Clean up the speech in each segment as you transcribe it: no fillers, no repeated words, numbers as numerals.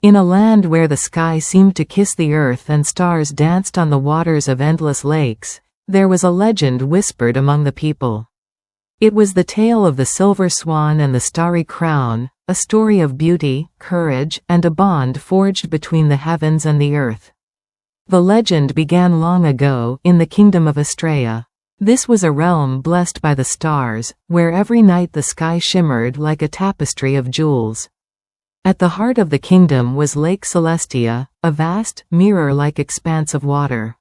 In a land where the sky seemed to kiss the earth and stars danced on the waters of endless lakes, there was a legend whispered among the people. It was the tale of the Silver Swan and the Starry Crown, a story of beauty, courage, and a bond forged between the heavens and the earth. The legend began long ago, in the kingdom of Astrea. This was a realm blessed by the stars, where every night the sky shimmered like a tapestry of jewels. At the heart of the kingdom was Lake Celestia, a vast, mirror-like expanse of water.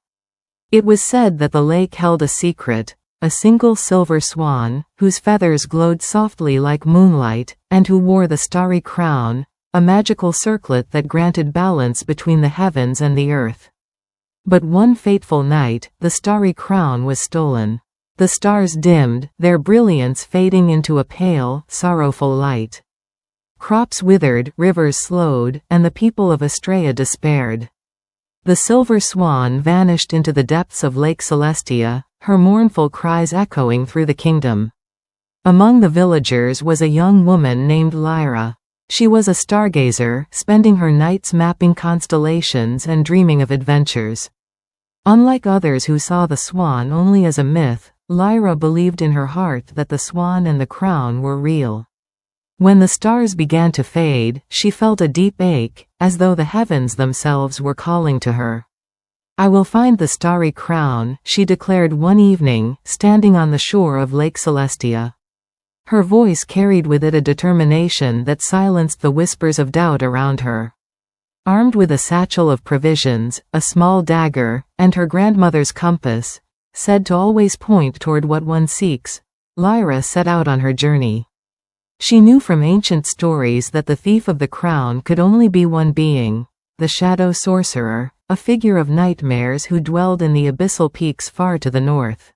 It was said that the lake held a secret, a single silver swan, whose feathers glowed softly like moonlight, and who wore the starry crown, a magical circlet that granted balance between the heavens and the earth. But one fateful night, the starry crown was stolen. The stars dimmed, their brilliance fading into a pale, sorrowful light. Crops withered, rivers slowed, and the people of Astrea despaired. The silver swan vanished into the depths of Lake Celestia, her mournful cries echoing through the kingdom. Among the villagers was a young woman named Lyra. She was a stargazer, spending her nights mapping constellations and dreaming of adventures. Unlike others who saw the swan only as a myth, Lyra believed in her heart that the swan and the crown were real. When the stars began to fade, she felt a deep ache, as though the heavens themselves were calling to her. "I will find the starry crown," she declared one evening, standing on the shore of Lake Celestia. Her voice carried with it a determination that silenced the whispers of doubt around her. Armed with a satchel of provisions, a small dagger, and her grandmother's compass, said to always point toward what one seeks, Lyra set out on her journey. She knew from ancient stories that the thief of the crown could only be one being, the shadow sorcerer, a figure of nightmares who dwelled in the abyssal peaks far to the north.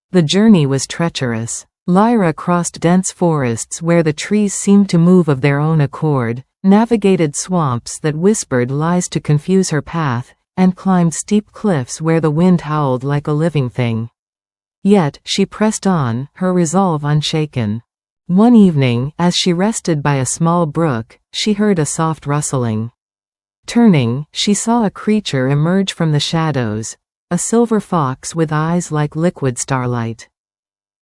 The journey was treacherous. Lyra crossed dense forests where the trees seemed to move of their own accord, navigated swamps that whispered lies to confuse her path, and climbed steep cliffs where the wind howled like a living thing. Yet, she pressed on, her resolve unshaken. One evening, as she rested by a small brook, she heard a soft rustling. Turning, she saw a creature emerge from the shadows, a silver fox with eyes like liquid starlight.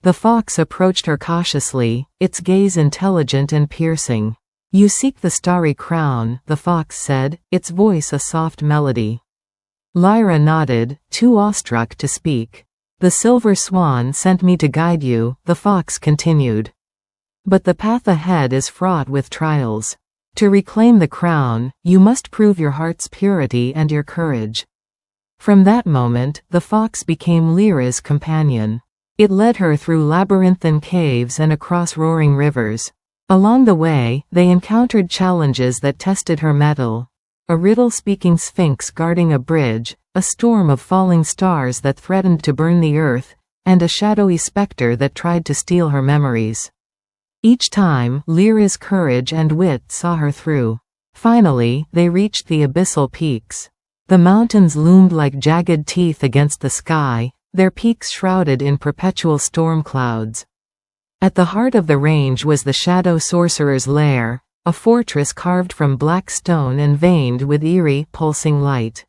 The fox approached her cautiously, its gaze intelligent and piercing. "You seek the starry crown," the fox said, its voice a soft melody. Lyra nodded, too awestruck to speak. "The silver swan sent me to guide you," the fox continued. "But the path ahead is fraught with trials. To reclaim the crown, you must prove your heart's purity and your courage." From that moment, the fox became Lyra's companion. It led her through labyrinthine caves and across roaring rivers. Along the way, they encountered challenges that tested her mettle. A riddle-speaking sphinx guarding a bridge, a storm of falling stars that threatened to burn the earth, and a shadowy specter that tried to steal her memories. Each time, Lyra's courage and wit saw her through. Finally, they reached the abyssal peaks. The mountains loomed like jagged teeth against the sky, their peaks shrouded in perpetual storm clouds. At the heart of the range was the shadow sorcerer's lair, a fortress carved from black stone and veined with eerie, pulsing light.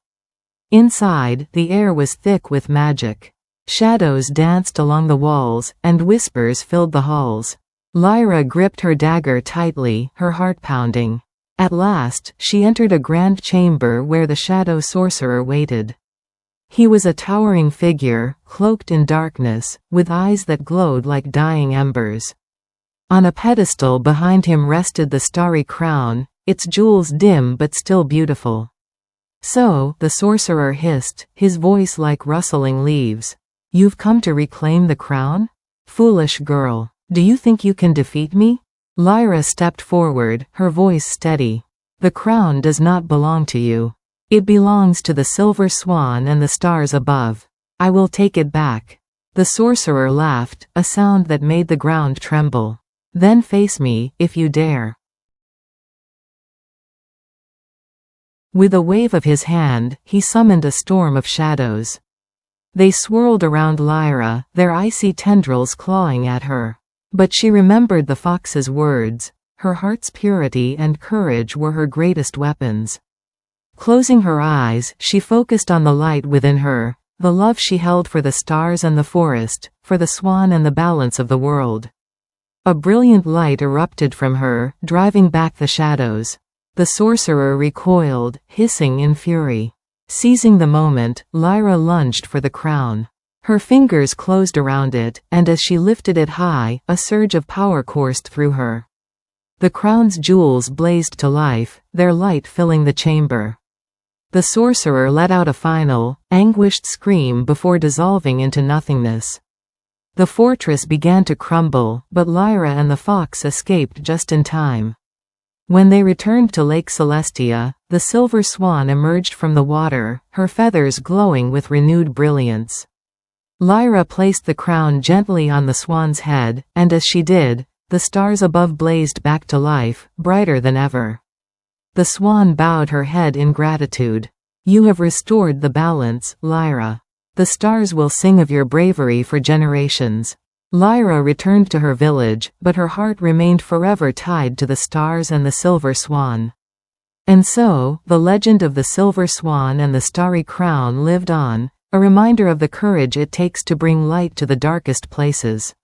Inside, the air was thick with magic. Shadows danced along the walls, and whispers filled the halls. Lyra gripped her dagger tightly, her heart pounding. At last, she entered a grand chamber where the shadow sorcerer waited. He was a towering figure, cloaked in darkness, with eyes that glowed like dying embers. On a pedestal behind him rested the starry crown, its jewels dim but still beautiful. "So," the sorcerer hissed, his voice like rustling leaves, "you've come to reclaim the crown? Foolish girl. Do you think you can defeat me?" Lyra stepped forward, her voice steady. "The crown does not belong to you. It belongs to the silver swan and the stars above. I will take it back." The sorcerer laughed, a sound that made the ground tremble. "Then face me, if you dare." With a wave of his hand, he summoned a storm of shadows. They swirled around Lyra, their icy tendrils clawing at her. But she remembered the fox's words. her heart's purity and courage were her greatest weapons. Closing her eyes, she focused on the light within her, the love she held for the stars and the forest, for the swan and the balance of the world. A brilliant light erupted from her, driving back the shadows. The sorcerer recoiled, hissing in fury. Seizing the moment, Lyra lunged for the crown. Her fingers closed around it, and as she lifted it high, a surge of power coursed through her. The crown's jewels blazed to life, their light filling the chamber. The sorcerer let out a final, anguished scream before dissolving into nothingness. The fortress began to crumble, but Lyra and the fox escaped just in time. When they returned to Lake Celestia, the Silver Swan emerged from the water, her feathers glowing with renewed brilliance. Lyra placed the crown gently on the swan's head, and as she did, the stars above blazed back to life, brighter than ever. The swan bowed her head in gratitude. "You have restored the balance, Lyra. The stars will sing of your bravery for generations." Lyra returned to her village, but her heart remained forever tied to the stars and the Silver Swan. And so, the legend of the Silver Swan and the Starry Crown lived on, a reminder of the courage it takes to bring light to the darkest places.